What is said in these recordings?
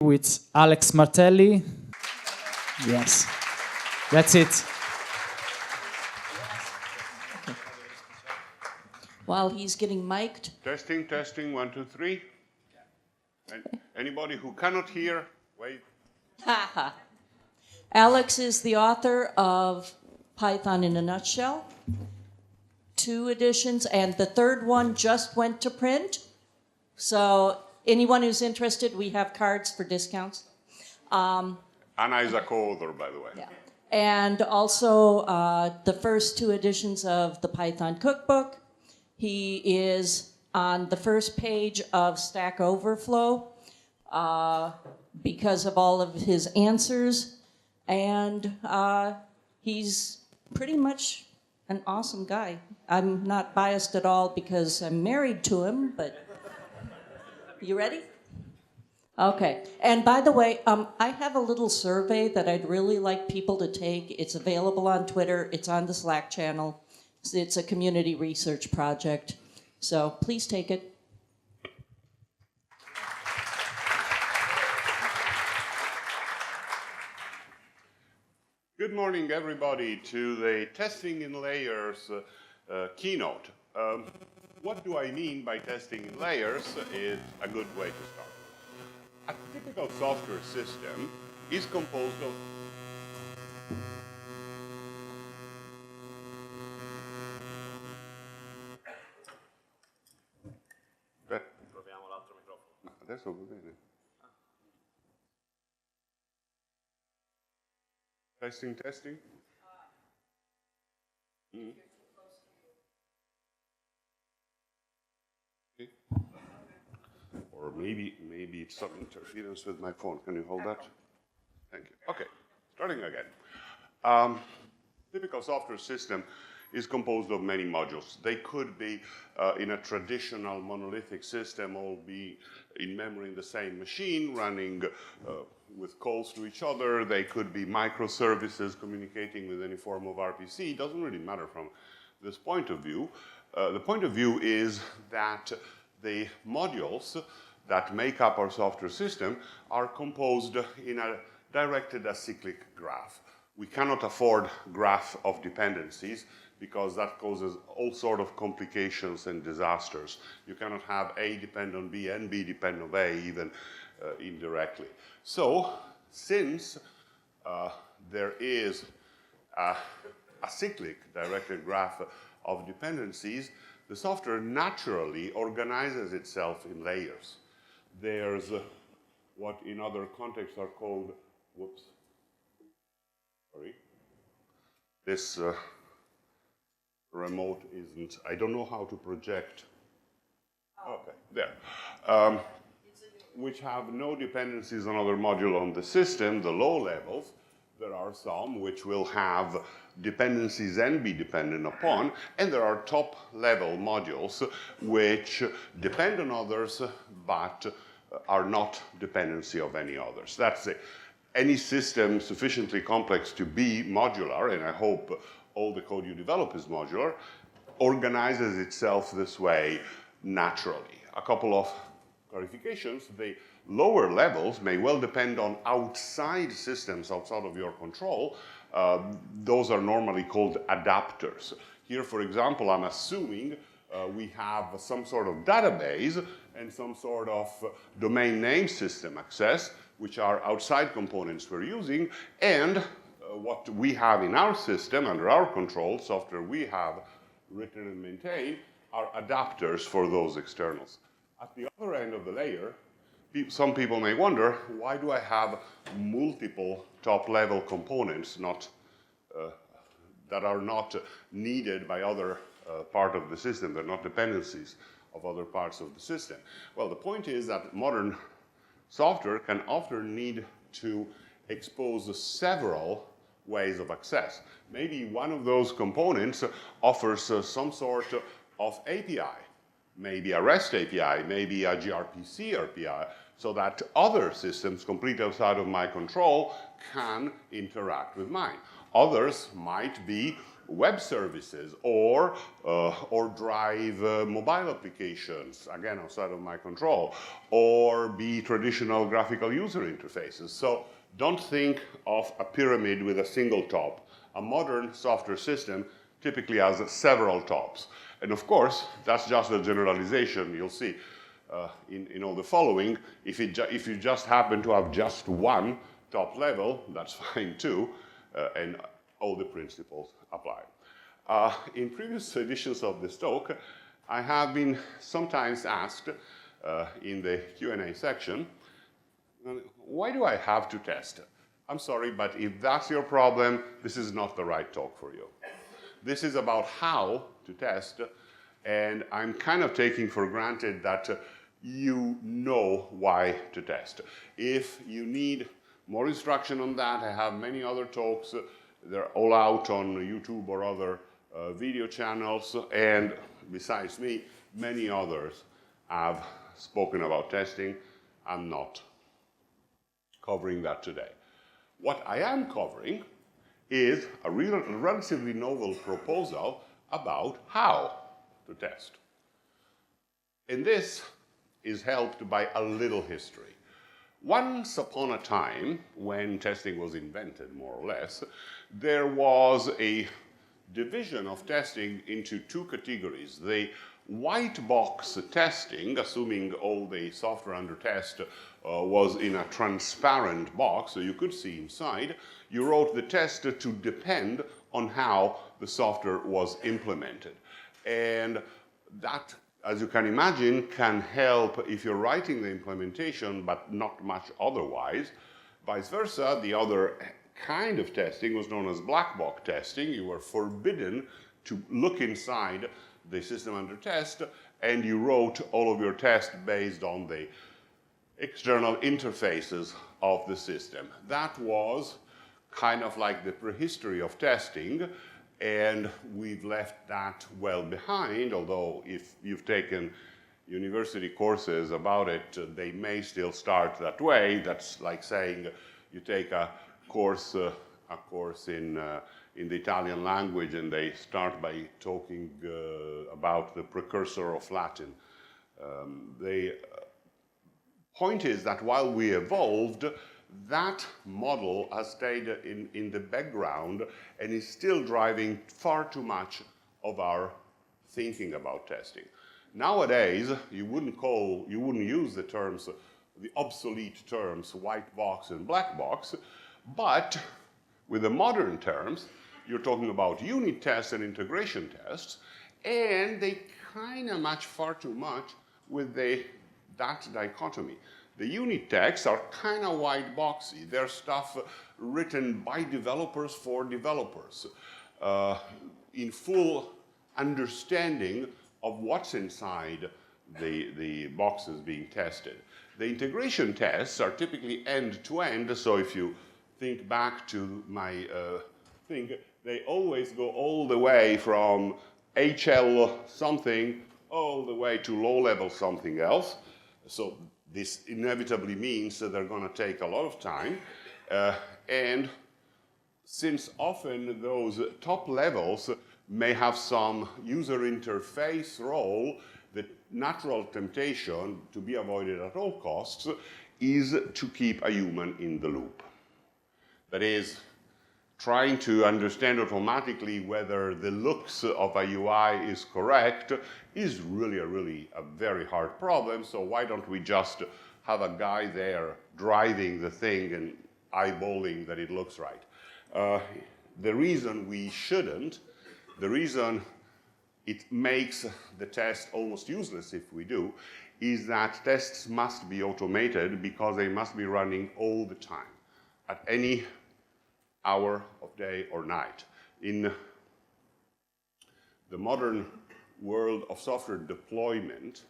with Alex Martelli. Yes, that's it. While he's getting mic'd. Testing, testing, 1, 2, 3. And anybody who cannot hear, wait. Haha. Alex is the author of Python in a Nutshell, 2 editions, and the third one just went to print. So anyone who's interested, we have cards for discounts. Anna is a co-author, by the way. Yeah. And also the first 2 editions of the Python Cookbook. He is on the first page of Stack Overflow because of all of his answers. And he's pretty much an awesome guy. I'm not biased at all because I'm married to him, but you ready? Okay. And by the way, I have a little survey that I'd really like people to take. It's available on Twitter. It's on the Slack channel. It's a community research project. So please take it. Good morning, everybody, to the Testing in Layers keynote. What do I mean by testing in layers is a good way to start. A typical software system is composed of Proviamo l'altro microfono. Adesso va bene. Testing, testing. Okay. Or maybe it's some interference with my phone. Can you hold that? Thank you. Okay, starting again. Typical software system is composed of many modules. They could be, in a traditional monolithic system, all be in memory in the same machine, running with calls to each other. They could be microservices communicating with any form of RPC. It doesn't really matter from this point of view. The point of view is that the modules that make up our software system are composed in a directed acyclic graph. We cannot afford graph of dependencies because that causes all sort of complications and disasters. You cannot have A depend on B and B depend on A, even indirectly. So, since there is a cyclic directed graph of dependencies, the software naturally organizes itself in layers. There's what in other contexts are called, this remote isn't, I don't know how to project. Okay, there. Which have no dependencies on other modules on the system, the low levels. There are some which will have dependencies and be dependent upon, and there are top level modules which depend on others but are not dependency of any others. That's it. Any system sufficiently complex to be modular, and I hope all the code you develop is modular, organizes itself this way naturally. A couple of clarifications. The lower levels may well depend on outside systems outside of your control. Those are normally called adapters. Here, for example, I'm assuming we have some sort of database and some sort of domain name system access, which are outside components we're using, and what we have in our system, under our control, software we have written and maintained, are adapters for those externals. At the other end of the layer, some people may wonder, why do I have multiple top-level components that are not needed by other part of the system? They're not dependencies of other parts of the system. Well, the point is that modern software can often need to expose several ways of access. Maybe one of those components offers some sort of API, maybe a REST API, maybe a gRPC API, so that other systems completely outside of my control can interact with mine. Others might be web services or drive mobile applications, again, outside of my control, or be traditional graphical user interfaces. So don't think of a pyramid with a single top. A modern software system typically has several tops. And of course, that's just a generalization. You'll see in all the following, if you just happen to have just one top level, that's fine too, and all the principles apply. In previous editions of this talk, I have been sometimes asked in the Q&A section, why do I have to test? I'm sorry, but if that's your problem, this is not the right talk for you. This is about how to test, and I'm kind of taking for granted that you know why to test. If you need more instruction on that, I have many other talks. They're all out on YouTube or other video channels, and besides me, many others have spoken about testing. I'm not covering that today. What I am covering is a relatively novel proposal about how to test. And this is helped by a little history. Once upon a time, when testing was invented, more or less, there was a division of testing into two categories. The white box testing, assuming all the software under test was in a transparent box, so you could see inside. You wrote the test to depend on how the software was implemented. And that, as you can imagine, can help if you're writing the implementation, but not much otherwise. Vice versa, the other kind of testing was known as black box testing. You were forbidden to look inside the system under test, and you wrote all of your tests based on the external interfaces of the system. That was kind of like the prehistory of testing, and we've left that well behind, although if you've taken university courses about it, they may still start that way. That's like saying you take a course in the Italian language and they start by talking about the precursor of Latin. The point is that while we evolved, that model has stayed in the background and is still driving far too much of our thinking about testing. Nowadays, you wouldn't use the terms, the obsolete terms, white box and black box, but with the modern terms, you're talking about unit tests and integration tests, and they kind of match far too much with that dichotomy. The unit tests are kind of white boxy. They're stuff written by developers for developers in full understanding of what's inside the boxes being tested. The integration tests are typically end-to-end, so if you think back to my thing, they always go all the way from HL something all the way to low-level something else. So this inevitably means that they're going to take a lot of time. And since often those top levels may have some user interface role, the natural temptation to be avoided at all costs is to keep a human in the loop. That is, trying to understand automatically whether the looks of a UI is correct is really a very hard problem. So why don't we just have a guy there driving the thing and eyeballing that it looks right? The reason we shouldn't, the reason it makes the test almost useless if we do, is that tests must be automated because they must be running all the time, at any hour of day or night. In the modern world of software deployment,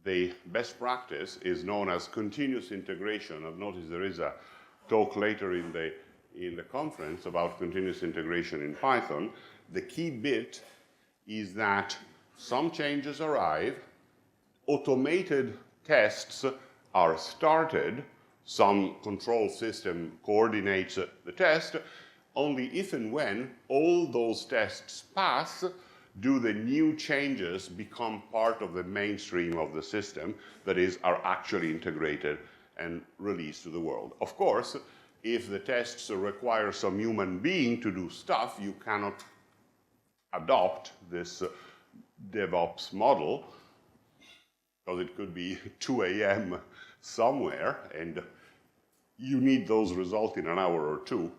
the best practice is known as continuous integration. I've noticed there is a talk later in the conference about continuous integration in Python. The key bit is that some changes arrive, automated tests are started, some control system coordinates the test, only if and when all those tests pass do the new changes become part of the mainstream of the system, that is, are actually integrated and released to the world. Of course, if the tests require some human being to do stuff, you cannot adopt this DevOps model, because it could be 2 a.m. somewhere, and you need those results in an hour or two,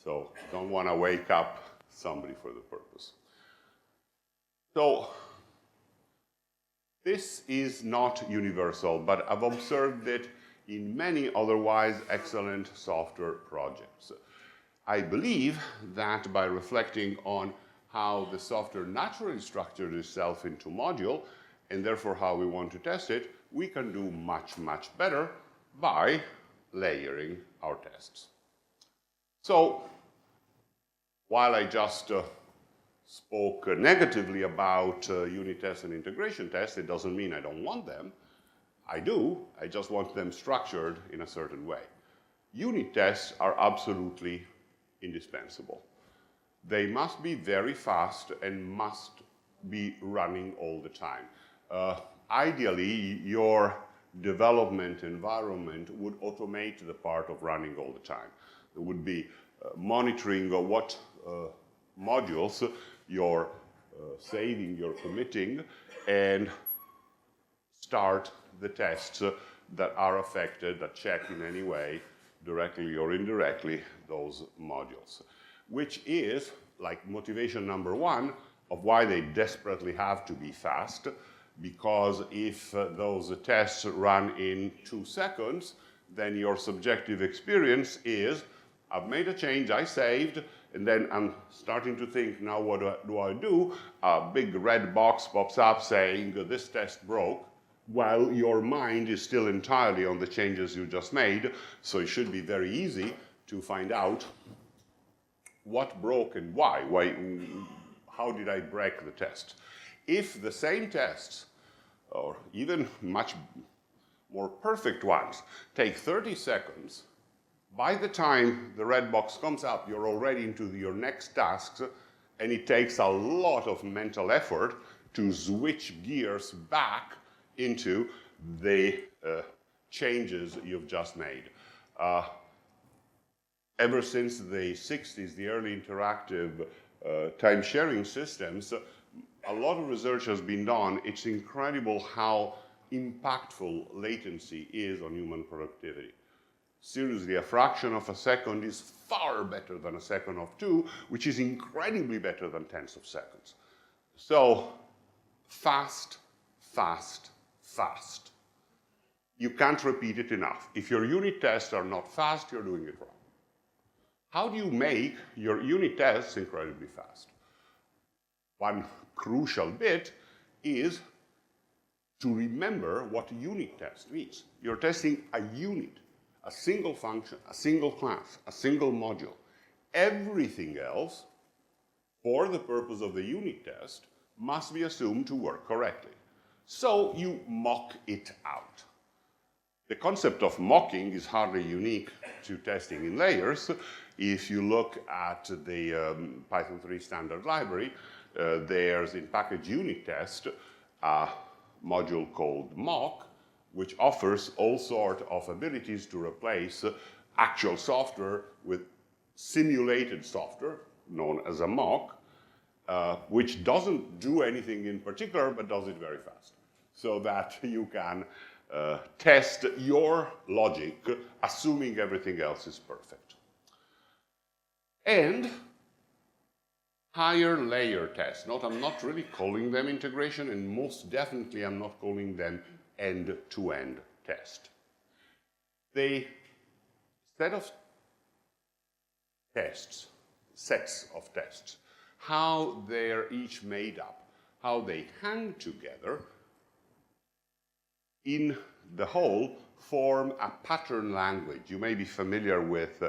so don't want to wake up somebody for the purpose. So this is not universal, but I've observed it in many otherwise excellent software projects. I believe that by reflecting on how the software naturally structures itself into module, and therefore how we want to test it, we can do much, much better by layering our tests. So, while I just spoke negatively about unit tests and integration tests, it doesn't mean I don't want them. I do, I just want them structured in a certain way. Unit tests are absolutely indispensable. They must be very fast and must be running all the time. Ideally, your development environment would automate the part of running all the time. There would be monitoring of what modules you're saving, you're committing, and start the tests that are affected, that check in any way, directly or indirectly, those modules. Which is, like, motivation number one of why they desperately have to be fast, because if those tests run in 2 seconds, then your subjective experience is, I've made a change, I saved, and then I'm starting to think, now what do I do? A big red box pops up saying, this test broke, while your mind is still entirely on the changes you just made, so it should be very easy to find out what broke and why. How did I break the test? If the same tests, or even much more perfect ones, take 30 seconds, by the time the red box comes up, you're already into your next tasks, and it takes a lot of mental effort to switch gears back into the changes you've just made. Ever since the 60s, the early interactive time-sharing systems, a lot of research has been done. It's incredible how impactful latency is on human productivity. Seriously, a fraction of a second is far better than a second of 2, which is incredibly better than tenths of seconds. So, fast, fast, fast. You can't repeat it enough. If your unit tests are not fast, you're doing it wrong. How do you make your unit tests incredibly fast? One crucial bit is to remember what unit test means. You're testing a unit, a single function, a single class, a single module. Everything else, for the purpose of the unit test, must be assumed to work correctly. So you mock it out. The concept of mocking is hardly unique to testing in layers. If you look at the Python 3 standard library, there's in package unit test a module called mock, which offers all sorts of abilities to replace actual software with simulated software, known as a mock, which doesn't do anything in particular, but does it very fast, so that you can test your logic, assuming everything else is perfect. And higher layer tests. Note, I'm not really calling them integration, and most definitely I'm not calling them end-to-end test. The set of tests, sets of tests, how they're each made up, how they hang together, in the whole form a pattern language. You may be familiar with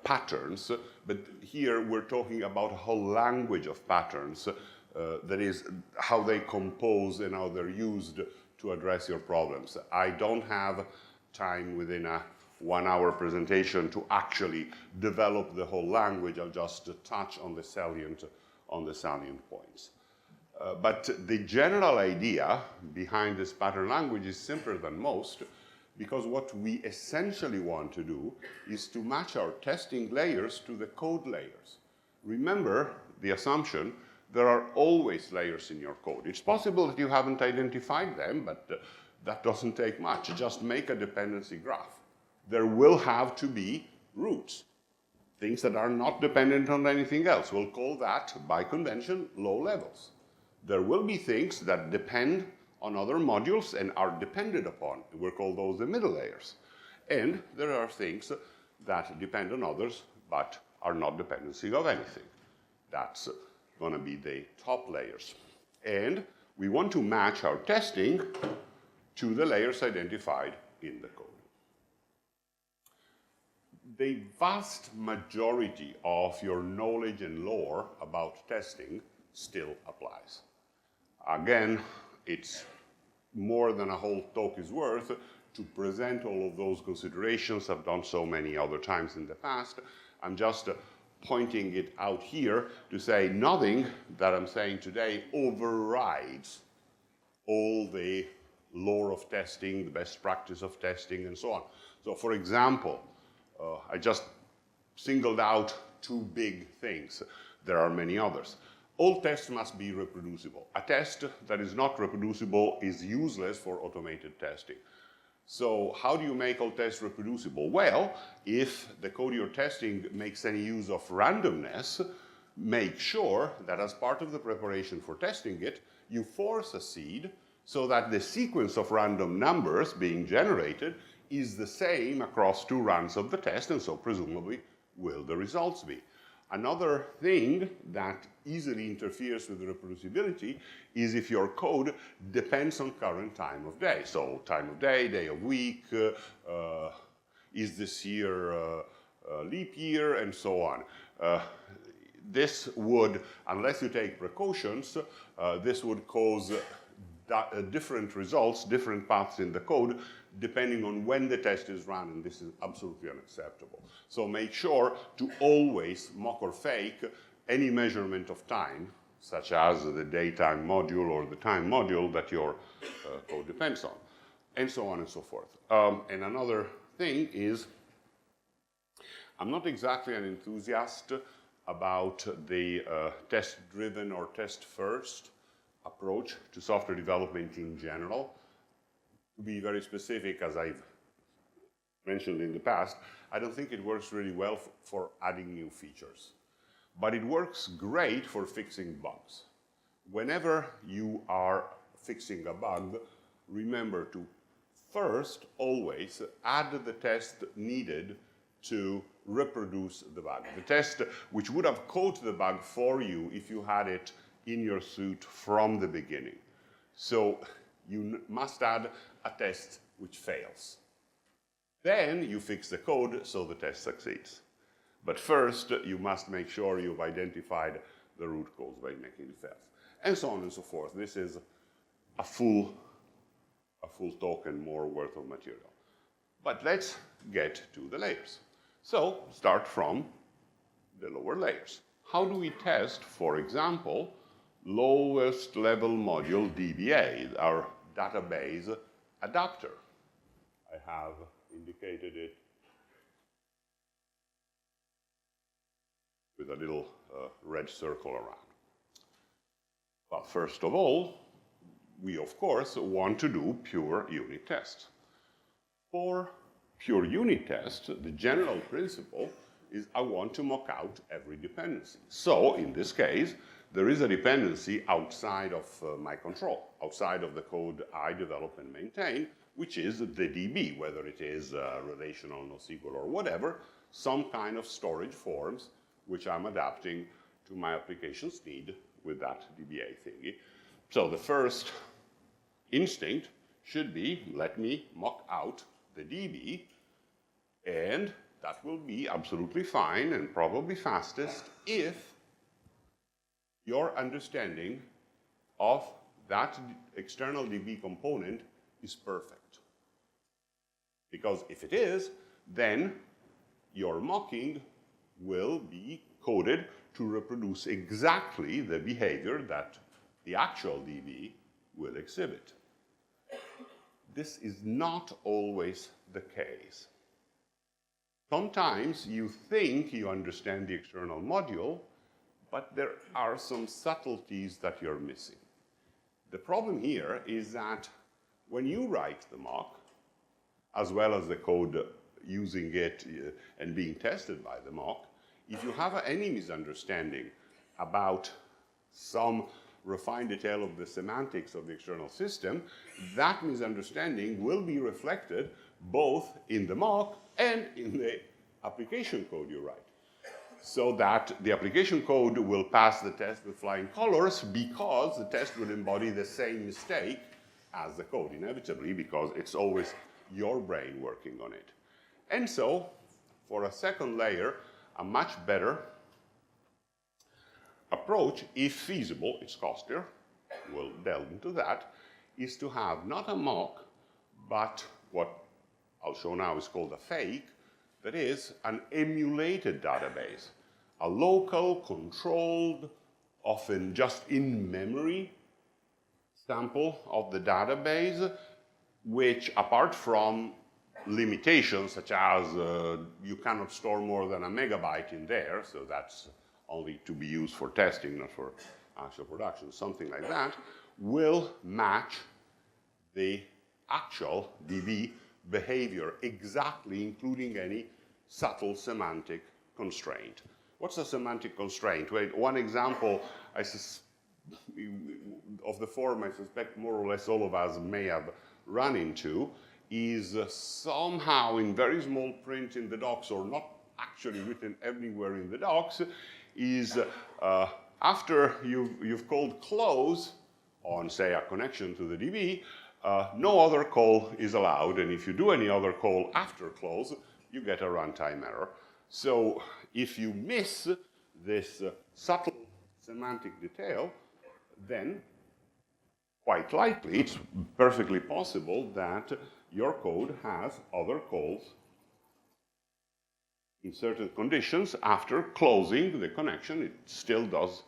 patterns, but here we're talking about a whole language of patterns, that is how they compose and how they're used to address your problems. I don't have time within a 1-hour presentation to actually develop the whole language. I'll just touch on the salient points. But the general idea behind this pattern language is simpler than most, because what we essentially want to do is to match our testing layers to the code layers. Remember the assumption, there are always layers in your code. It's possible that you haven't identified them, but that doesn't take much. Just make a dependency graph. There will have to be roots, things that are not dependent on anything else. We'll call that, by convention, low levels. There will be things that depend on other modules and are depended upon. We'll call those the middle layers. And there are things that depend on others but are not dependency of anything. That's going to be the top layers. And we want to match our testing to the layers identified in the code. The vast majority of your knowledge and lore about testing still applies. Again, it's more than a whole talk is worth to present all of those considerations. I've done so many other times in the past. I'm just pointing it out here to say nothing that I'm saying today overrides all the lore of testing, the best practice of testing, and so on. So, for example, I just singled out 2 big things. There are many others. All tests must be reproducible. A test that is not reproducible is useless for automated testing. So how do you make all tests reproducible? Well, if the code you're testing makes any use of randomness, make sure that as part of the preparation for testing it, you force a seed so that the sequence of random numbers being generated is the same across 2 runs of the test, and so presumably will the results be. Another thing that easily interferes with reproducibility is if your code depends on current time of day. So time of day, day of week, is this year a leap year, and so on. This would, unless you take precautions, this would cause different results, different paths in the code, depending on when the test is run, and this is absolutely unacceptable. So make sure to always mock or fake any measurement of time, such as the daytime module or the time module that your code depends on, and so on and so forth. And another thing is, I'm not exactly an enthusiast about the test-driven or test-first approach to software development in general. To be very specific, as I've mentioned in the past, I don't think it works really well for adding new features. But it works great for fixing bugs. Whenever you are fixing a bug, remember to first always add the test needed to reproduce the bug. The test which would have caught the bug for you if you had it in your suite from the beginning. So you must add a test which fails. Then you fix the code so the test succeeds. But first, you must make sure you've identified the root cause by making it fail. And so on and so forth. This is a full talk and more worth of material. But let's get to the layers. So start from the lower layers. How do we test, for example, lowest level module DBA, our database adapter? I have indicated it with a little red circle around. Well, first of all, we of course want to do pure unit tests. For pure unit tests, the general principle is I want to mock out every dependency. So in this case, there is a dependency outside of my control, outside of the code I develop and maintain, which is the DB, whether it is relational, NoSQL, or whatever, some kind of storage forms which I'm adapting to my application's need with that DBA thingy. So the first instinct should be, let me mock out the DB, and that will be absolutely fine and probably fastest if your understanding of that external DB component is perfect. Because if it is, then your mocking will be coded to reproduce exactly the behavior that the actual DB will exhibit. This is not always the case. Sometimes you think you understand the external module, but there are some subtleties that you're missing. The problem here is that when you write the mock, as well as the code using it and being tested by the mock, if you have any misunderstanding about some refined detail of the semantics of the external system, that misunderstanding will be reflected both in the mock and in the application code you write. So that the application code will pass the test with flying colors because the test will embody the same mistake as the code, inevitably, because it's always your brain working on it. And so, for a second layer, a much better approach, if feasible, it's costlier, we'll delve into that, is to have not a mock, but what I'll show now is called a fake, that is an emulated database, a local, controlled, often just in memory sample of the database, which, apart from limitations such as you cannot store more than a megabyte in there, so that's only to be used for testing, not for actual production, something like that, will match the actual DB behavior exactly, including any subtle semantic constraint. What's a semantic constraint? Wait, one example of the form I suspect more or less all of us may have run into is somehow in very small print in the docs, or not actually written anywhere in the docs, is after you've called close on, say, a connection to the DB, no other call is allowed, and if you do any other call after close, you get a runtime error. So if you miss this subtle semantic detail, then quite likely it's perfectly possible that your code has other calls in certain conditions. After closing the connection, it still does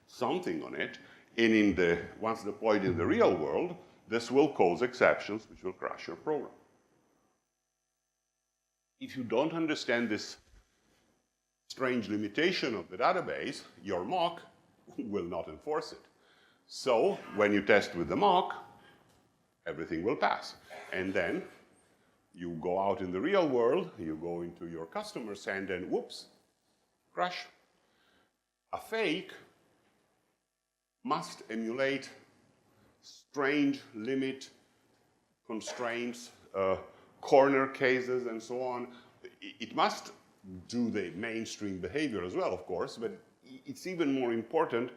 something on it, and once deployed in the real world, this will cause exceptions which will crash your program. If you don't understand this strange limitation of the database, your mock will not enforce it. So when you test with the mock, everything will pass. And then you go out in the real world, you go into your customer's end, and whoops, crash. A fake must emulate strange limit constraints, corner cases, and so on. It must do the mainstream behavior as well, of course, but it's even more important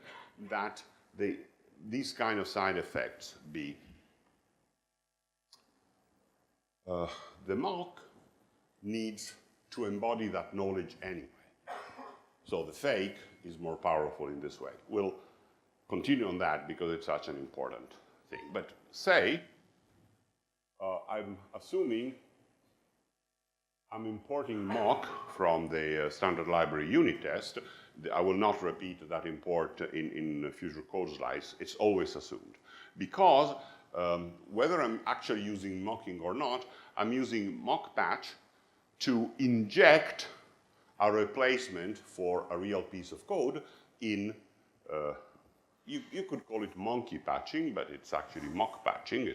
that these kind of side effects be. The mock needs to embody that knowledge anyway. So the fake is more powerful in this way. We'll continue on that because it's such an important thing. But say, I'm assuming I'm importing mock from the standard library unit test. I will not repeat that import in future code slides. It's always assumed. Because whether I'm actually using mocking or not, I'm using mock patch to inject a replacement for a real piece of code in, you could call it monkey patching, but it's actually mock patching.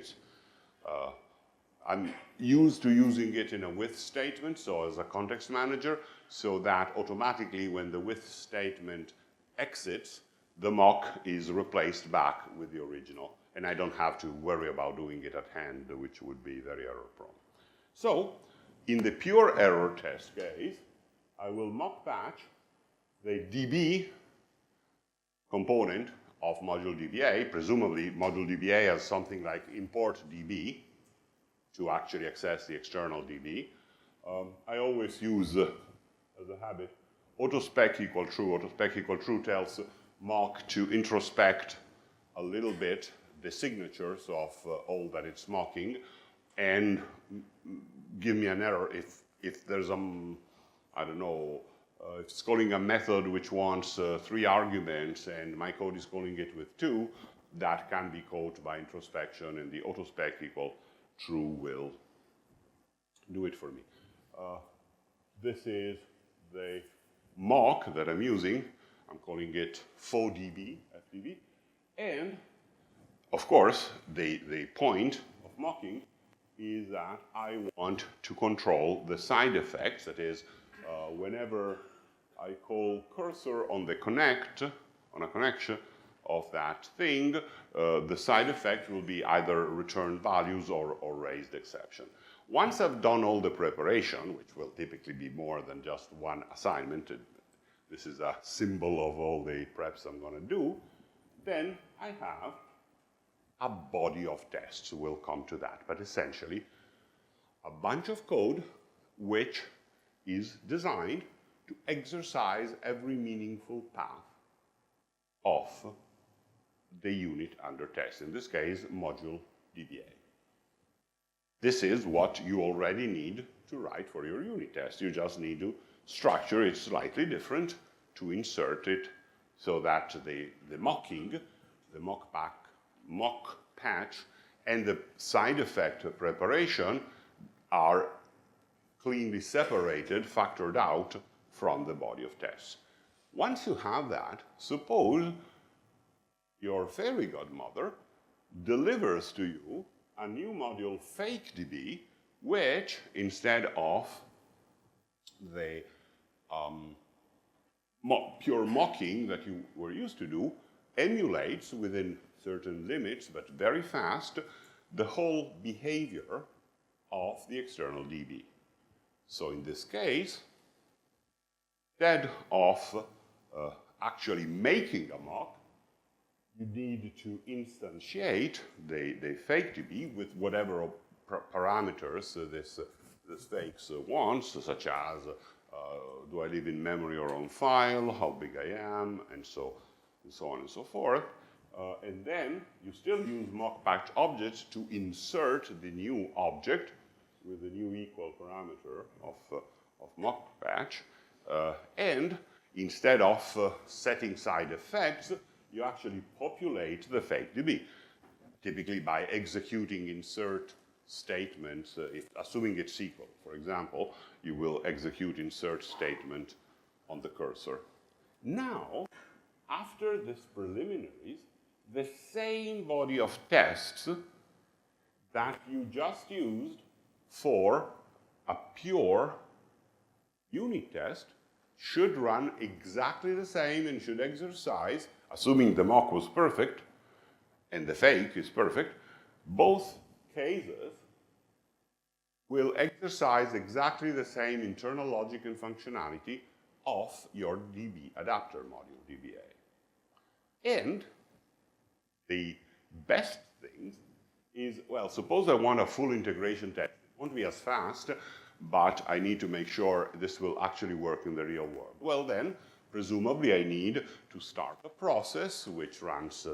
I'm used to using it in a with statement, so as a context manager, so that automatically when the with statement exits, the mock is replaced back with the original, and I don't have to worry about doing it at hand, which would be very error prone. So, in the pure error test case, I will mock patch the DB component of module DBA. Presumably, module DBA has something like import DB to actually access the external DB. I always use, as a habit, autospec equal true. Autospec equal true tells mock to introspect a little bit the signatures of all that it's mocking and give me an error if if there's I don't know, if it's calling a method which wants 3 arguments and my code is calling it with 2, that can be caught by introspection, and the autospec equal true will do it for me. This is the mock that I'm using. I'm calling it FODB, FDB. And, of course, the point of mocking is that I want to control the side effects. That is, whenever I call cursor on the on a connection of that thing, the side effect will be either returned values or raised exception. Once I've done all the preparation, which will typically be more than just one assignment, this is a symbol of all the preps I'm going to do, then I have a body of tests. We'll come to that. But essentially, a bunch of code which is designed to exercise every meaningful path of the unit under test. In this case, module DBA. This is what you already need to write for your unit test. You just need to structure it slightly different to insert it so that the mocking, the mock patch, and the side effect preparation are cleanly separated, factored out from the body of tests. Once you have that, suppose your fairy godmother delivers to you a new module FakeDB, which instead of the pure mocking that you were used to do, emulates within certain limits, but very fast, the whole behavior of the external DB. So in this case, instead of actually making a mock, you need to instantiate the fake DB with whatever parameters this fakes wants, such as do I live in memory or on file, how big I am, and so on and so forth. And then you still use mock patch objects to insert the new object with the new equal parameter of mock patch. And instead of setting side effects, you actually populate the fake DB, typically by executing insert statements, assuming it's SQL. For example, you will execute insert statement on the cursor. Now, after this preliminaries, the same body of tests that you just used for a pure unit test should run exactly the same and should exercise, assuming the mock was perfect and the fake is perfect, both cases will exercise exactly the same internal logic and functionality of your DB adapter module, DBA. And the best thing is, well, suppose I want a full integration test. It won't be as fast, but I need to make sure this will actually work in the real world. Well then, presumably I need to start a process which runs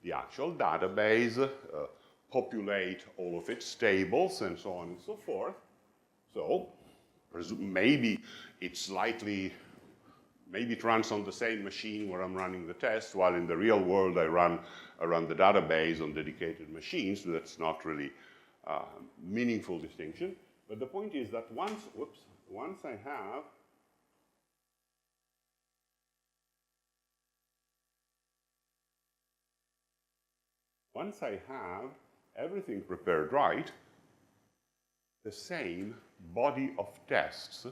the actual database, populate all of its tables, and so on and so forth. So, maybe maybe it runs on the same machine where I'm running the test, while in the real world I run the database on dedicated machines. So that's not really a meaningful distinction. But the point is that once I have everything prepared right, the same body of tests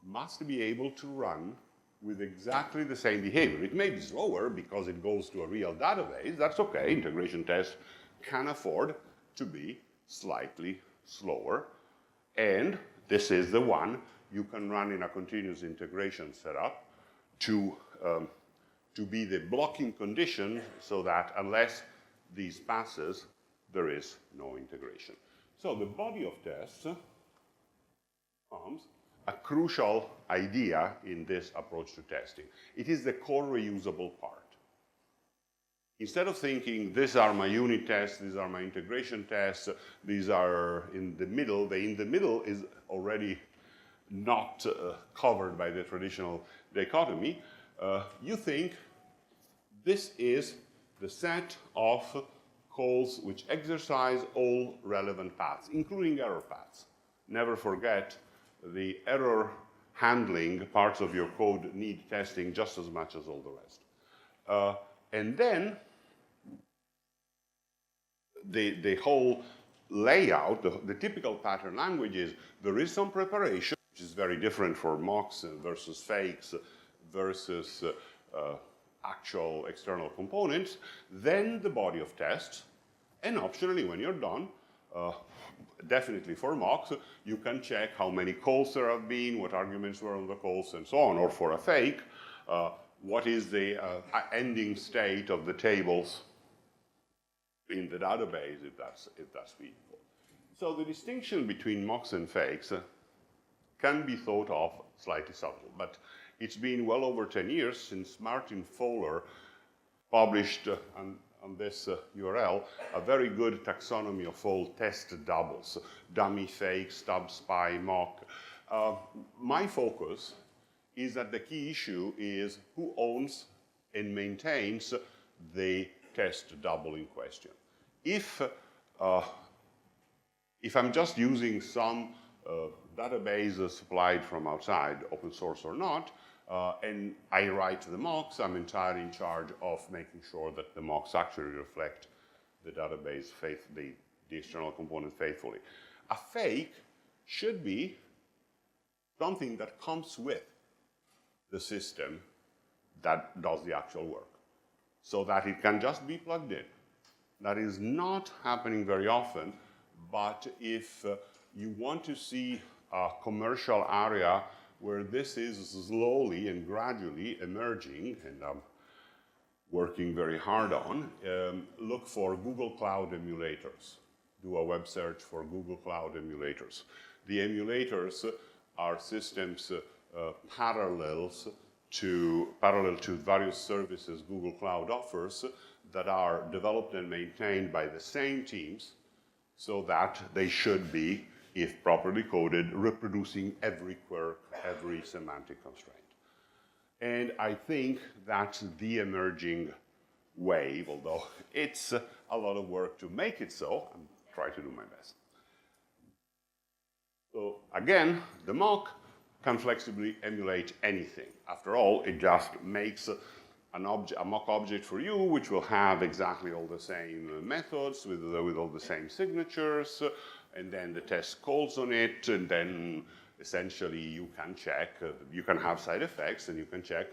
must be able to run with exactly the same behavior. It may be slower because it goes to a real database. That's okay. Integration tests can afford to be slightly slower. And this is the one you can run in a continuous integration setup to be the blocking condition so that unless these passes, there is no integration. So the body of tests becomes a crucial idea in this approach to testing. It is the core reusable part. Instead of thinking, these are my unit tests, these are my integration tests, these are in the middle, the in the middle is already not covered by the traditional dichotomy, you think this is the set of calls which exercise all relevant paths, including error paths. Never forget the error handling parts of your code need testing just as much as all the rest. And then the whole layout, the typical pattern language is there is some preparation, which is very different for mocks versus fakes versus actual external components, then the body of tests, and optionally when you're done, definitely for mocks, you can check how many calls there have been, what arguments were on the calls, and so on, or for a fake, what is the ending state of the tables in the database, if that's feasible. So the distinction between mocks and fakes can be thought of slightly subtle, but it's been well over 10 years since Martin Fowler published on this URL a very good taxonomy of all test doubles, dummy, fake, stub, spy, mock. My focus is that the key issue is who owns and maintains the test double in question. If I'm just using some database supplied from outside, open source or not, and I write the mocks, I'm entirely in charge of making sure that the mocks actually reflect the database, the external component faithfully. A fake should be something that comes with the system that does the actual work, so that it can just be plugged in. That is not happening very often, but if you want to see a commercial area where this is slowly and gradually emerging, and I'm working very hard on, look for Google Cloud emulators. Do a web search for Google Cloud emulators. The emulators are systems parallel to various services Google Cloud offers that are developed and maintained by the same teams, so that they should be, if properly coded, reproducing every quirk, every semantic constraint. And I think that's the emerging wave, although it's a lot of work to make it so. I'm trying to do my best. So again, the mock can flexibly emulate anything. After all, it just makes a mock object for you, which will have exactly all the same methods with all the same signatures, and then the test calls on it, and then essentially you can check, you can have side effects, and you can check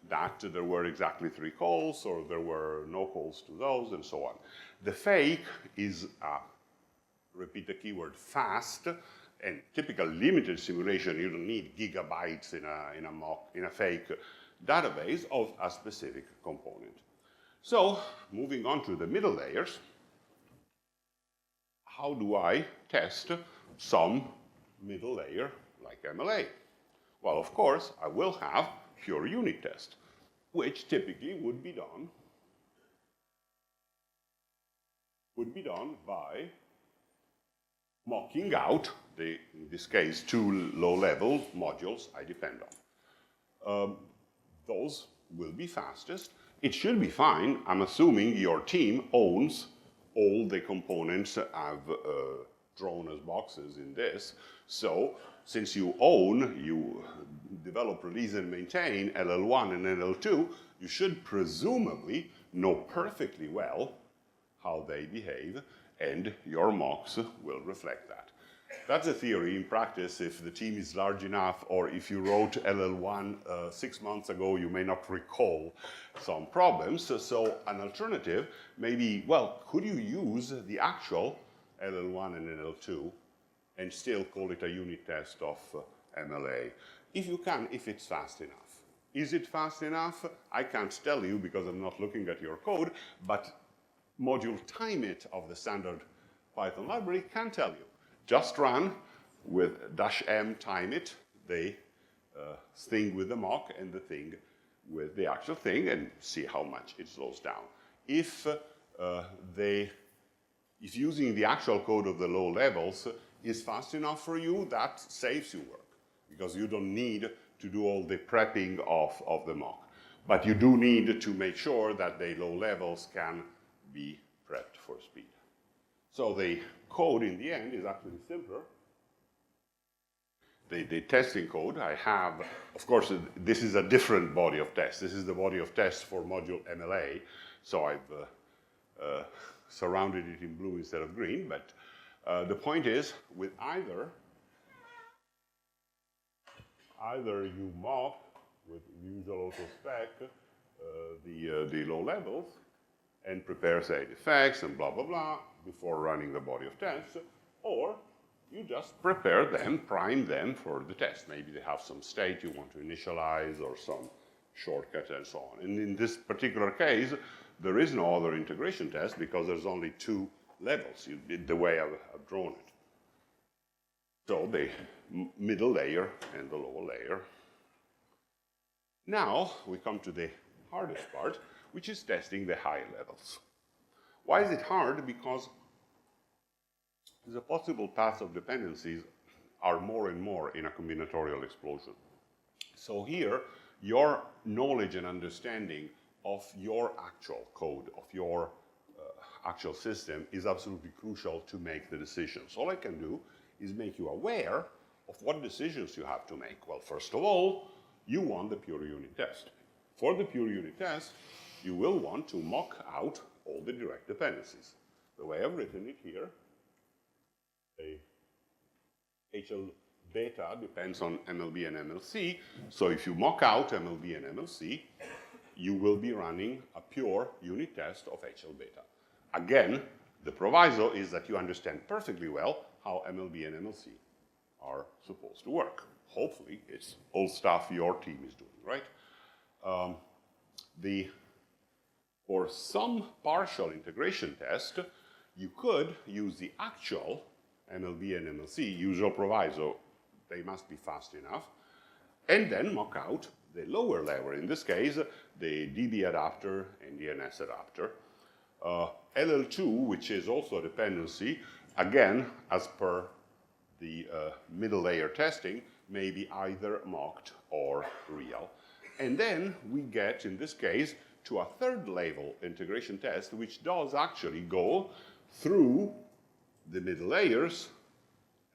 that there were exactly 3 calls, or there were no calls to those, and so on. The fake is, repeat the keyword, fast, and typical limited simulation, you don't need gigabytes in a fake database of a specific component. So, moving on to the middle layers, how do I test some middle layer like MLA? Well, of course, I will have pure unit test, which typically would be done by mocking out in this case, 2 low-level modules I depend on. Those will be fastest. It should be fine. I'm assuming your team owns all the components I've drawn as boxes in this. So since you develop, release, and maintain LL1 and LL2, you should presumably know perfectly well how they behave, and your mocks will reflect that. That's a theory. In practice, if the team is large enough, or if you wrote LL1 6 months ago, you may not recall some problems. So an alternative may be, well, could you use the actual LL1 and LL2 and still call it a unit test of MLA? If you can, if it's fast enough. Is it fast enough? I can't tell you because I'm not looking at your code, but module timeit of the standard Python library can tell you. Just run with -m timeit, the thing with the mock and the thing with the actual thing, and see how much it slows down. If using the actual code of the low levels is fast enough for you, that saves you work. because you don't need to do all the prepping of the mock. But you do need to make sure that the low levels can be prepped for speed. So the code in the end is actually simpler. The testing code I have, of course, this is a different body of tests. This is the body of tests for module MLA, so I've surrounded it in blue instead of green, but the point is, with either you mock with usual auto-spec the low levels and prepare, say, the effects and blah, blah, blah before running the body of tests, or you just prepare them, prime them for the test. Maybe they have some state you want to initialize or some shortcut and so on. And in this particular case, there is no other integration test because there's only two levels, the way I've drawn it. So the middle layer and the lower layer. Now we come to the hardest part, which is testing the high levels. Why is it hard? Because the possible paths of dependencies are more and more in a combinatorial explosion. So here, your knowledge and understanding of your actual code, of your actual system is absolutely crucial to make the decisions. All I can do is make you aware of what decisions you have to make. Well, first of all, you want the pure unit test. For the pure unit test, you will want to mock out all the direct dependencies. The way I've written it here, a HL beta depends on MLB and MLC, so if you mock out MLB and MLC, you will be running a pure unit test of HL beta. Again, the proviso is that you understand perfectly well how MLB and MLC are supposed to work. Hopefully, it's all stuff your team is doing, right? For some partial integration test, you could use the actual MLB and MLC, usual proviso, they must be fast enough, and then mock out the lower level, in this case, the DB adapter and DNS adapter. LL2, which is also a dependency, again, as per the middle layer testing, may be either mocked or real. And then we get, in this case, to a third level integration test, which does actually go through the middle layers,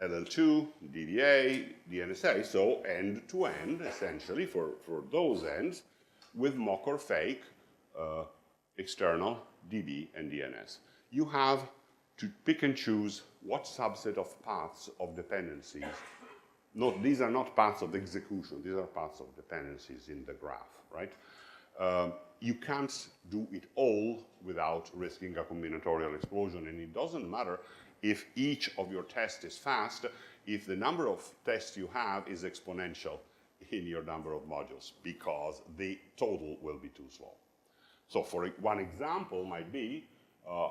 LL2, DDA, DNSA, so end-to-end, essentially, for those ends, with mock or fake, external, DB, and DNS. You have to pick and choose what subset of paths of dependencies. No, these are not paths of execution, these are paths of dependencies in the graph, right? You can't do it all without risking a combinatorial explosion, and it doesn't matter if each of your tests is fast, if the number of tests you have is exponential in your number of modules, because the total will be too slow. So for one example might be,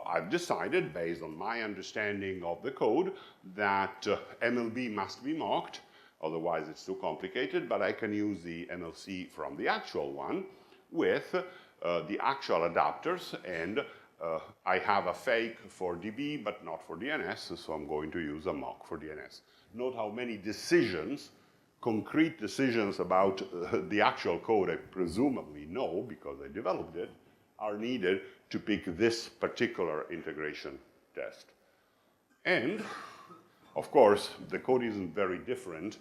I've decided, based on my understanding of the code, that MLB must be mocked, otherwise it's too complicated, but I can use the MLC from the actual one with the actual adapters, and I have a fake for DB, but not for DNS, so I'm going to use a mock for DNS. Note how many decisions, concrete decisions about the actual code I presumably know, because I developed it, are needed to pick this particular integration test. And, of course, the code isn't very different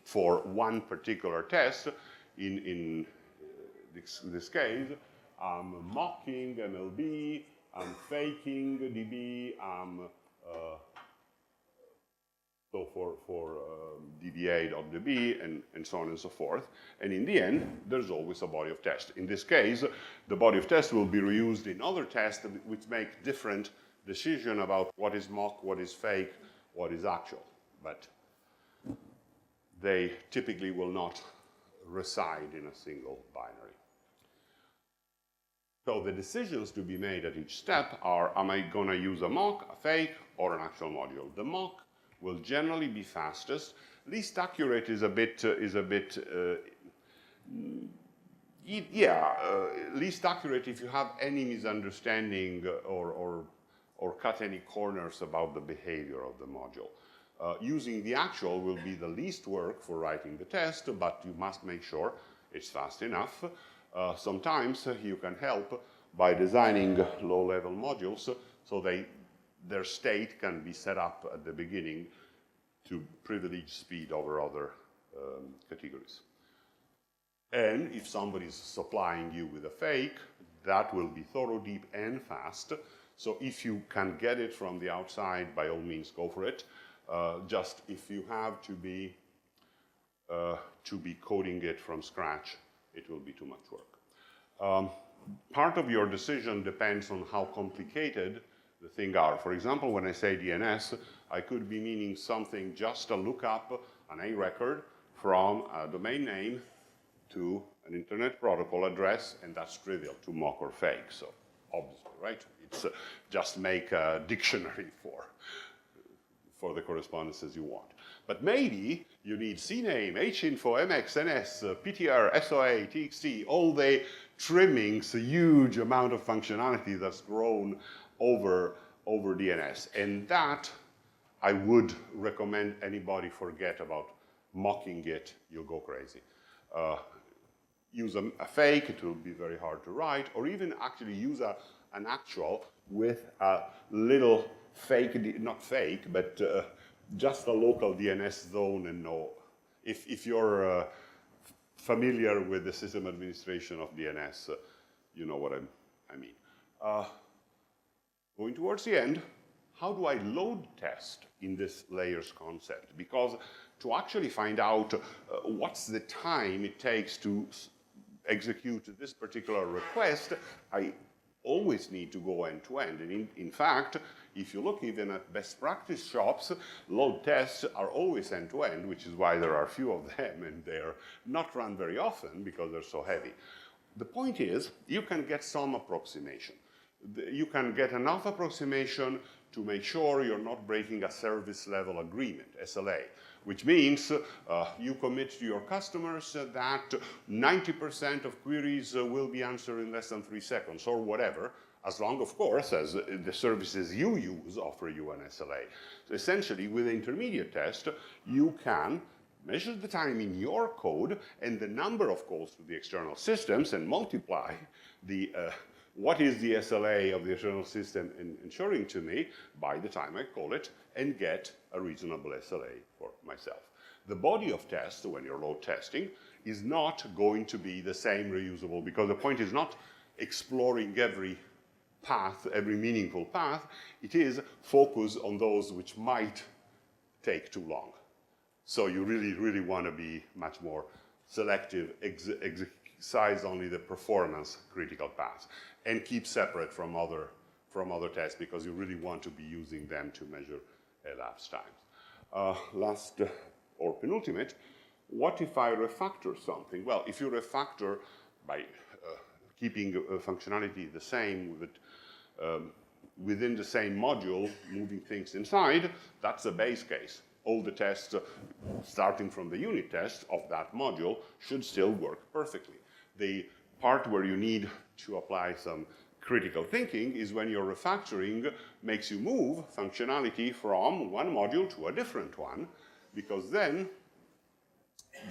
for one particular test. In this case, I'm mocking MLB, I'm faking DB, so for DBA.db and so on and so forth. And in the end, there's always a body of test. In this case, the body of test will be reused in other tests which make different decisions about what is mock, what is fake, what is actual. But they typically will not reside in a single binary. So the decisions to be made at each step are, am I going to use a mock, a fake, or an actual module? The mock will generally be fastest. Least accurate is a bit, least accurate if you have any misunderstanding or cut any corners about the behavior of the module. Using the actual will be the least work for writing the test, but you must make sure it's fast enough. Sometimes you can help by designing low-level modules so their state can be set up at the beginning to privilege speed over other categories. And if somebody is supplying you with a fake, that will be thorough, deep, and fast. So if you can get it from the outside, by all means, go for it. Just if you have to be coding it from scratch, it will be too much work. Part of your decision depends on how complicated the thing are. For example, when I say DNS, I could be meaning something just a lookup, an A record from a domain name to an internet protocol address, and that's trivial to mock or fake. So obviously, right? It's just make a dictionary for the correspondences you want. But maybe you need CNAME, HINFO, MX, NS, PTR, SOA, TXT, all the trimmings, a huge amount of functionality that's grown over DNS. And that I would recommend anybody forget about mocking it, you'll go crazy. Use a fake, it will be very hard to write, or even actually use an actual with a little fake, not fake, but just a local DNS zone and no. If you're familiar with the system administration of DNS, you know what I mean. Going towards the end, how do I load test in this layers concept? Because to actually find out what's the time it takes to execute this particular request, I always need to go end-to-end. And in fact, if you look even at best practice shops, load tests are always end-to-end, which is why there are few of them, and they're not run very often because they're so heavy. The point is, you can get some approximation. You can get enough approximation to make sure you're not breaking a service level agreement, SLA, which means you commit to your customers that 90% of queries will be answered in less than 3 seconds or whatever, as long, of course, as the services you use offer you an SLA. So essentially, with the intermediate test, you can measure the time in your code and the number of calls to the external systems and multiply the what is the SLA of the external system ensuring to me by the time I call it, and get a reasonable SLA for myself. The body of test, when you're load testing, is not going to be the same reusable, because the point is not exploring every path, every meaningful path. It is focus on those which might take too long. So you really, really want to be much more selective, exercise only the performance critical paths, and keep separate from other tests, because you really want to be using them to measure elapsed times. Last or penultimate, what if I refactor something? Well, if you refactor by keeping functionality the same within the same module, moving things inside, that's a base case. All the tests, starting from the unit test of that module, should still work perfectly. The part where you need to apply some critical thinking is when your refactoring makes you move functionality from one module to a different one, because then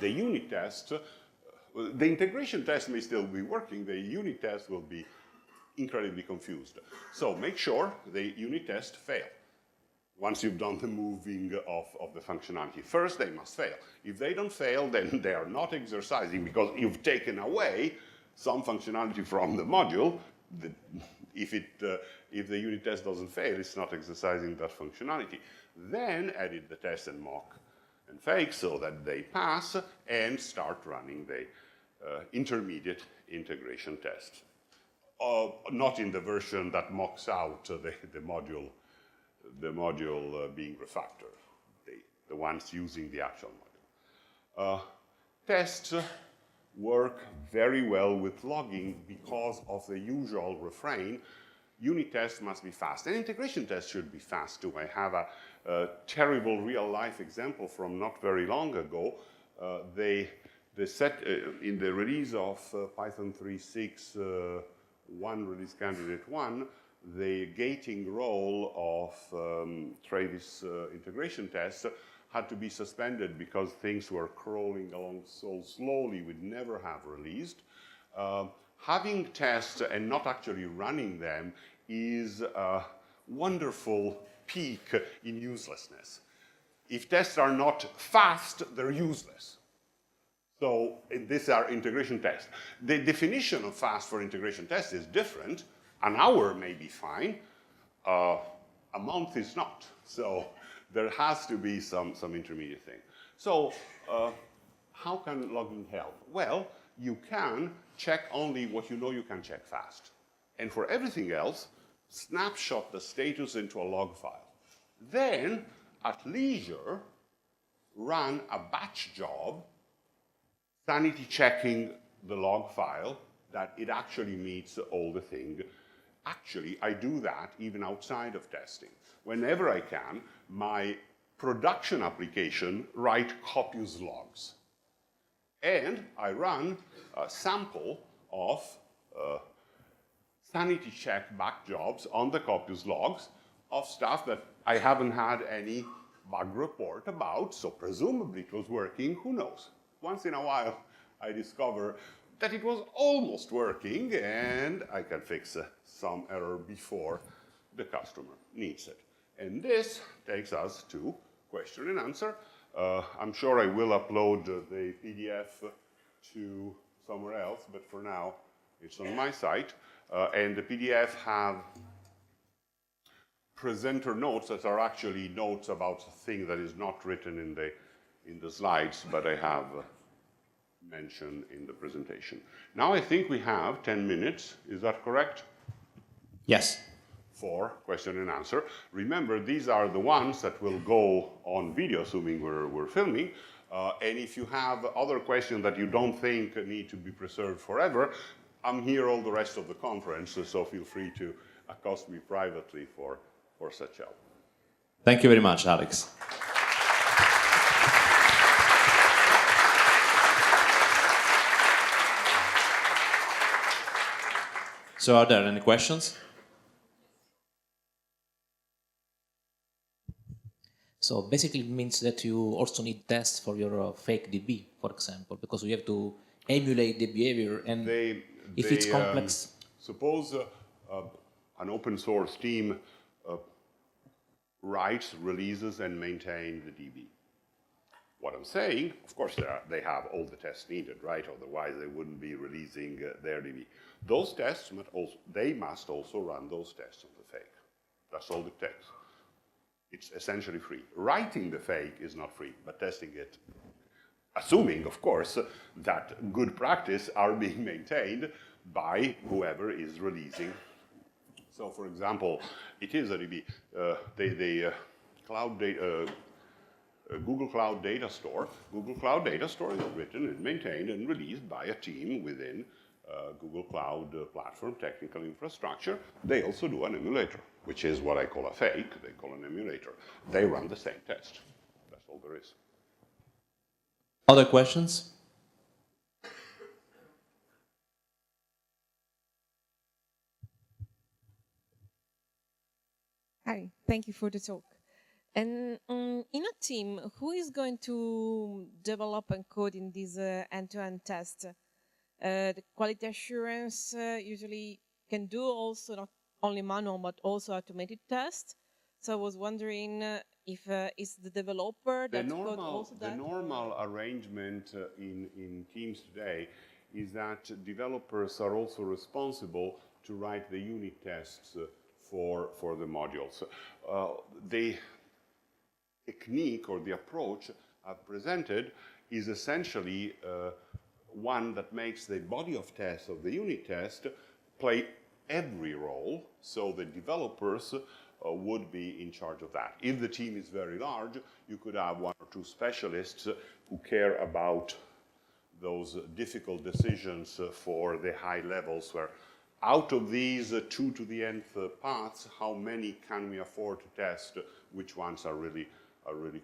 the unit test, the integration test may still be working, the unit test will be incredibly confused. So make sure the unit test fail. Once you've done the moving of the functionality. First, they must fail. If they don't fail, then they are not exercising, because you've taken away some functionality from the module. If the unit test doesn't fail, it's not exercising that functionality. Then edit the test and mock and fake so that they pass, and start running the intermediate integration test. Not in the version that mocks out the module being refactored, the ones using the actual module. Tests work very well with logging because of the usual refrain. Unit tests must be fast, and integration tests should be fast too. I have a terrible real-life example from not very long ago. They set in the release of Python 3.6 1 release candidate 1, the gating role of Travis integration tests had to be suspended because things were crawling along so slowly we'd never have released. Having tests and not actually running them is a wonderful peak in uselessness. If tests are not fast, they're useless. So these are integration tests. The definition of fast for integration tests is different. An hour may be fine. A month is not. So there has to be some intermediate thing. So how can logging help? Well, you can check only what you know you can check fast. And for everything else, snapshot the status into a log file. Then, at leisure, run a batch job sanity checking the log file that it actually meets all the things. Actually, I do that even outside of testing. Whenever I can, my production application write copious logs. And I run a sample of sanity check back jobs on the copious logs of stuff that I haven't had any bug report about, so presumably it was working, who knows. Once in a while, I discover that it was almost working and I can fix some error before the customer needs it. And this takes us to question and answer. I'm sure I will upload the PDF to somewhere else, but for now, it's on my site. And the PDF have presenter notes that are actually notes about a thing that is not written in the slides, but I have mentioned in the presentation. Now I think we have 10 minutes, is that correct? Yes. For question and answer. Remember, these are the ones that will go on video, assuming we're filming. And if you have other questions that you don't think need to be preserved forever, I'm here all the rest of the conference, so feel free to accost me privately for such help. Thank you very much, Alex. So are there any questions? So basically it means that you also need tests for your fake DB, for example, because you have to emulate the behavior, and if it's complex. Suppose an open source team writes, releases, and maintains the DB. What I'm saying, of course, they have all the tests needed, right? Otherwise, they wouldn't be releasing their DB. Those tests, they must also run those tests on the fake. That's all it takes. It's essentially free. Writing the fake is not free, but testing it, assuming, of course, that good practice are being maintained by whoever is releasing. So, for example, it is a DB. Google Cloud Data Store. Google Cloud Data Store is written and maintained and released by a team within Google Cloud Platform Technical Infrastructure. They also do an emulator, which is what I call a fake. They call an emulator. They run the same test. That's all there is. Other questions? Hi, thank you for the talk. And in a team, who is going to develop and code in this end-to-end test? The quality assurance usually can do also not only manual, but also automated test. So I was wondering if it's the developer that could also that? The normal arrangement in teams today is that developers are also responsible to write the unit tests for the modules. The technique or the approach I've presented is essentially one that makes the body of tests of the unit test play every role, so the developers would be in charge of that. If the team is very large, you could have one or two specialists who care about those difficult decisions for the high levels, where out of these 2 to the nth paths, how many can we afford to test, which ones are really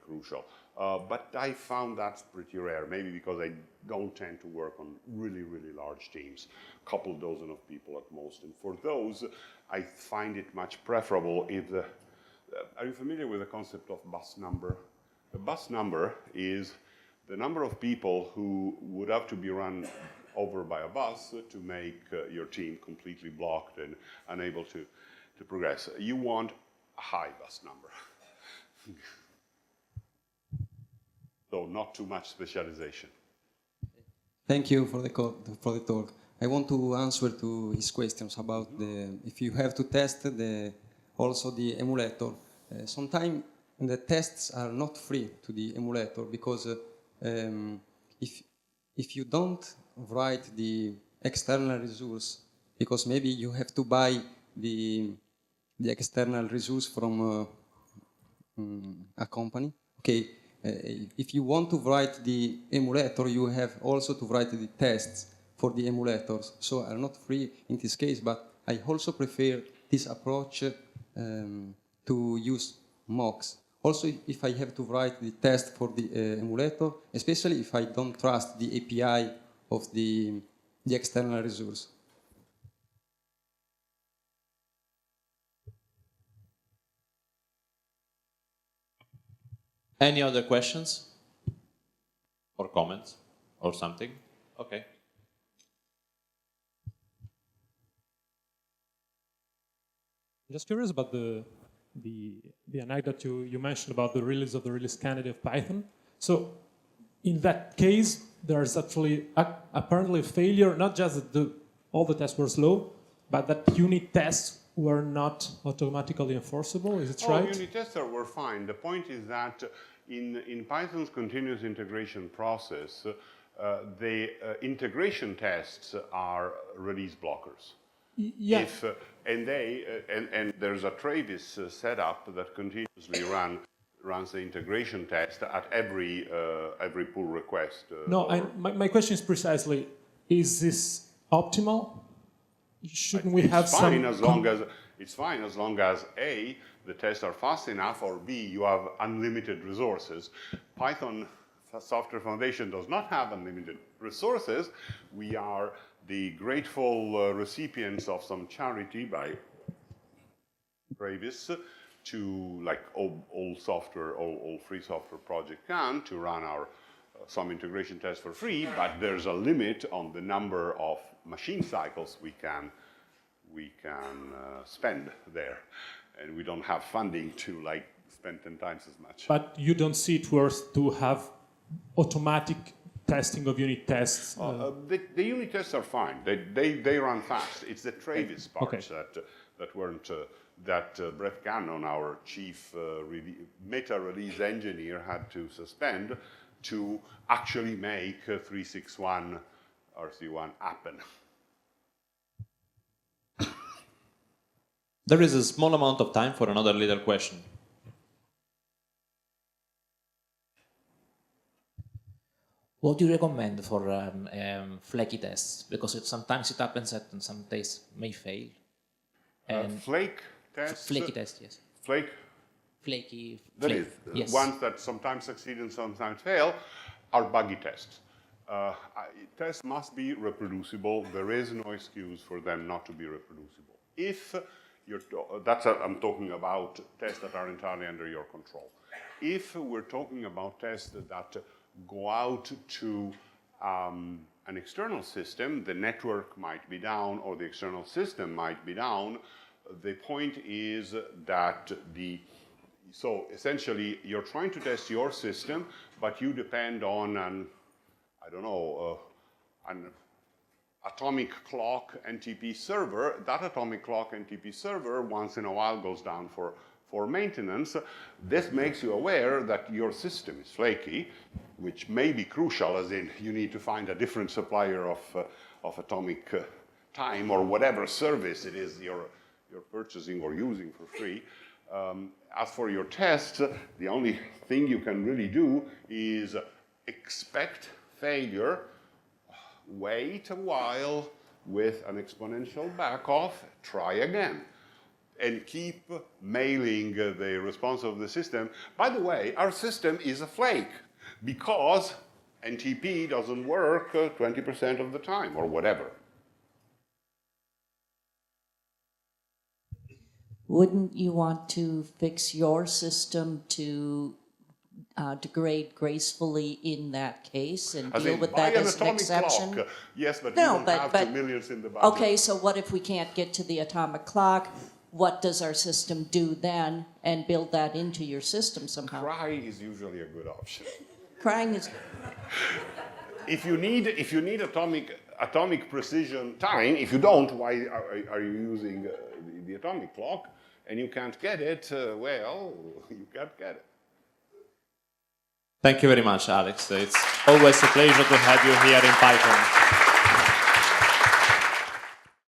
crucial. But I found that's pretty rare, maybe because I don't tend to work on really, really large teams, a couple dozen of people at most. And for those, I find it much preferable if the... are you familiar with the concept of bus number? The bus number is the number of people who would have to be run over by a bus to make your team completely blocked and unable to progress. You want a high bus number. So not too much specialization. Thank you for the talk. I want to answer to his questions about if you have to test also the emulator. Sometimes the tests are not free to the emulator because if you don't write the external resource, because maybe you have to buy the external resource from a company. Okay, if you want to write the emulator, you have also to write the tests for the emulators. So are not free in this case, but I also prefer this approach to use mocks. Also, if I have to write the test for the emulator, especially if I don't trust the API of the external resource. Any other questions? Or comments? Or something? Okay. Just curious about the anecdote you mentioned about the release of the release candidate of Python. So in that case, there's actually apparently a failure, not just that all the tests were slow, but that unit tests were not automatically enforceable. Is it right? Unit tests were fine. The point is that in Python's continuous integration process, the integration tests are release blockers. Yeah. And there's a Travis setup that continuously runs the integration test at every pull request. My question is precisely: is this optimal? Shouldn't we have some? It's fine as long as A, the tests are fast enough, or B, you have unlimited resources. Python Software Foundation does not have unlimited resources. We are the grateful recipients of some charity by Travis to, like all free software project can, to run our some integration tests for free, but there's a limit on the number of machine cycles we can spend there, and we don't have funding to like spend 10 times as much. But you don't see it worth to have automatic testing of unit tests? The unit tests are fine. They run fast. It's the Travis parts that weren't that Brett Cannon, our chief meta release engineer, had to suspend to actually make 361 RC1 happen. There is a small amount of time for another little question. What do you recommend for flaky tests? Because sometimes it happens that some tests may fail. Flake tests? Flaky tests, yes. Flaky. Yes. Ones that sometimes succeed and sometimes fail are buggy tests. Tests must be reproducible. There is no excuse for them not to be reproducible. If I'm talking about tests that are entirely under your control. If we're talking about tests that go out to an external system, the network might be down or the external system might be down. The point is that so essentially you're trying to test your system, but you depend on an atomic clock NTP server. That atomic clock NTP server once in a while goes down for maintenance. This makes you aware that your system is flaky, which may be crucial, as in you need to find a different supplier of atomic time or whatever service it is you're purchasing or using for free. As for your tests, the only thing you can really do is expect failure, wait a while with an exponential backoff, try again. and keep mailing the response of the system. By the way, our system is a flake because NTP doesn't work 20% of the time or whatever. Wouldn't you want to fix your system to degrade gracefully in that case and deal with that as an exception? Clock. Yes, but No, you don't have 2 millions in the budget. Okay, so what if we can't get to the atomic clock? What does our system do then, and build that into your system somehow? Cry is usually a good option. Crying is... If you need atomic precision time, if you don't, why are you using the atomic clock? And you can't get it, well, you can't get it. Thank you very much, Alex. It's always a pleasure to have you here in Python.